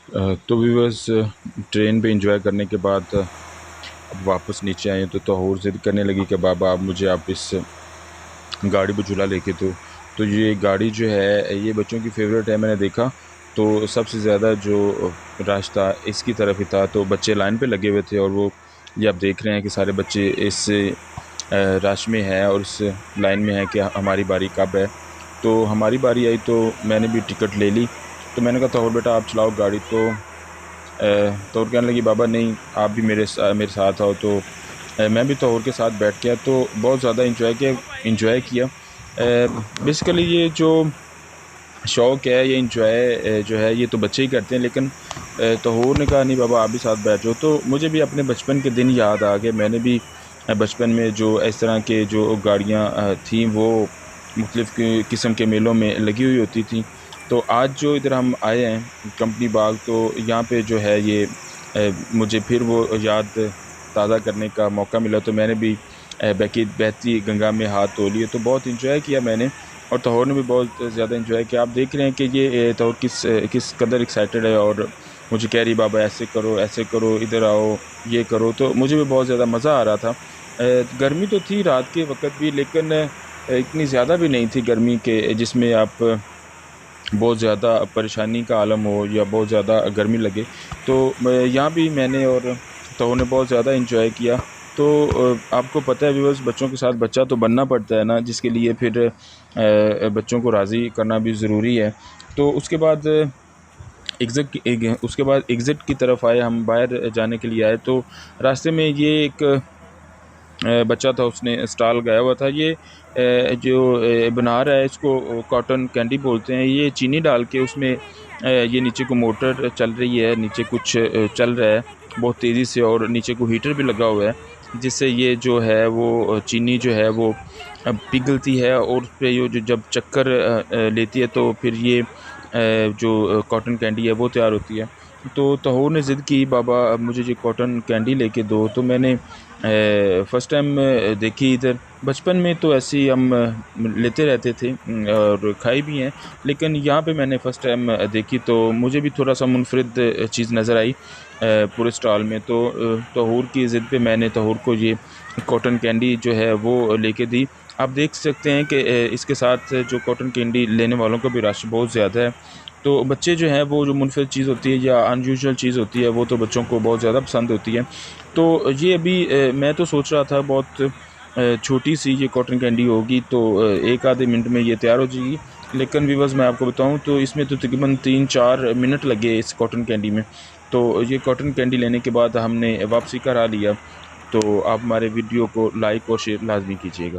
तो viewers, train पे enjoy करने के बाद अब वापस नीचे आए तो तोहूर ज़िद करने लगी कि बाबा आप मुझे आप इस गाड़ी पे झूला लेके दो। तो ये गाड़ी जो है ये बच्चों की फ़ेवरेट है। मैंने देखा तो सबसे ज़्यादा जो रश था इसकी तरफ ही था, तो बच्चे लाइन पे लगे हुए थे और वो ये आप देख रहे हैं कि सारे बच्चे इस रश में हैं और इस लाइन में हैं कि हमारी बारी कब है। तो हमारी बारी आई तो मैंने भी टिकट ले ली। तो मैंने कहा तोहूर बेटा आप चलाओ गाड़ी। तो और कहने लगी बाबा नहीं आप भी मेरे साथ आओ। तो मैं भी तोहूर के साथ बैठ गया तो बहुत ज़्यादा इंजॉय किया। बेसिकली ये जो शौक़ है ये इंजॉय जो है ये तो बच्चे ही करते हैं, लेकिन तोहूर ने कहा नहीं बाबा आप भी साथ बैठ जाओ। तो मुझे भी अपने बचपन के दिन याद आ गए। मैंने भी बचपन में जो इस तरह के जो गाड़ियाँ थीं वो मुख्तलिफ़ किस्म के मेलों में लगी हुई होती थी। तो आज जो इधर हम आए हैं कंपनी बाग, तो यहाँ पे जो है ये मुझे फिर वो याद ताज़ा करने का मौका मिला। तो मैंने भी बहती गंगा में हाथ धो लिए, तो बहुत इंजॉय किया मैंने और तोहूर ने भी बहुत ज़्यादा इंजॉय किया। आप देख रहे हैं कि ये तोहूर किस कदर एक्साइटेड है और मुझे कह रही बाबा ऐसे करो, इधर आओ, ये करो। तो मुझे भी बहुत ज़्यादा मज़ा आ रहा था। गर्मी तो थी रात के वक़्त भी, लेकिन इतनी ज़्यादा भी नहीं थी गर्मी के जिसमें आप बहुत ज़्यादा परेशानी का आलम हो या बहुत ज़्यादा गर्मी लगे। तो यहाँ भी मैंने और तोहूर ने बहुत ज़्यादा इंजॉय किया। तो आपको पता है व्यूअर्स, बच्चों के साथ बच्चा तो बनना पड़ता है ना, जिसके लिए फिर बच्चों को राज़ी करना भी ज़रूरी है। तो उसके बाद एग्ज़िट की तरफ आए, हम बाहर जाने के लिए आए। तो रास्ते में ये एक बच्चा था, उसने स्टॉल लगाया हुआ था। ये जो बना रहा है इसको कॉटन कैंडी बोलते हैं। ये चीनी डाल के उसमें ये नीचे को मोटर चल रही है, नीचे कुछ चल रहा है बहुत तेज़ी से और नीचे को हीटर भी लगा हुआ है, जिससे ये जो है वो चीनी जो है वो पिघलती है और उस पे ये जो जब चक्कर लेती है तो फिर ये जो कॉटन कैंडी है वो तैयार होती है। तो तोहूर ने ज़िद की बाबा अब मुझे ये कॉटन कैंडी लेके दो। तो मैंने फ़र्स्ट टाइम देखी इधर। बचपन में तो ऐसे ही हम लेते रहते थे और खाई भी हैं, लेकिन यहाँ पे मैंने फ़र्स्ट टाइम देखी तो मुझे भी थोड़ा-सा मुनफ़रिद चीज़ नज़र आई पूरे स्टॉल में। तो तोहूर की ज़िद पे मैंने तोहूर को ये कॉटन कैंडी जो है वो लेके दी। आप देख सकते हैं कि इसके साथ जो कॉटन कैंडी लेने वालों का भी रश बहुत ज़्यादा है। तो बच्चे जो हैं वो जो मुनफ़रिद चीज़ होती है या अनयूजुअल चीज़ होती है वो तो बच्चों को बहुत ज़्यादा पसंद होती है। तो ये अभी मैं तो सोच रहा था बहुत छोटी सी ये कॉटन कैंडी होगी तो एक आधे मिनट में ये तैयार हो जाएगी, लेकिन व्यूअर्स मैं आपको बताऊं तो इसमें तो तकरीबन 3-4 मिनट लगे इस कॉटन कैंडी में। तो ये कॉटन कैंडी लेने के बाद हमने वापसी करा लिया। तो आप हमारे वीडियो को लाइक और शेयर लाजमी कीजिएगा।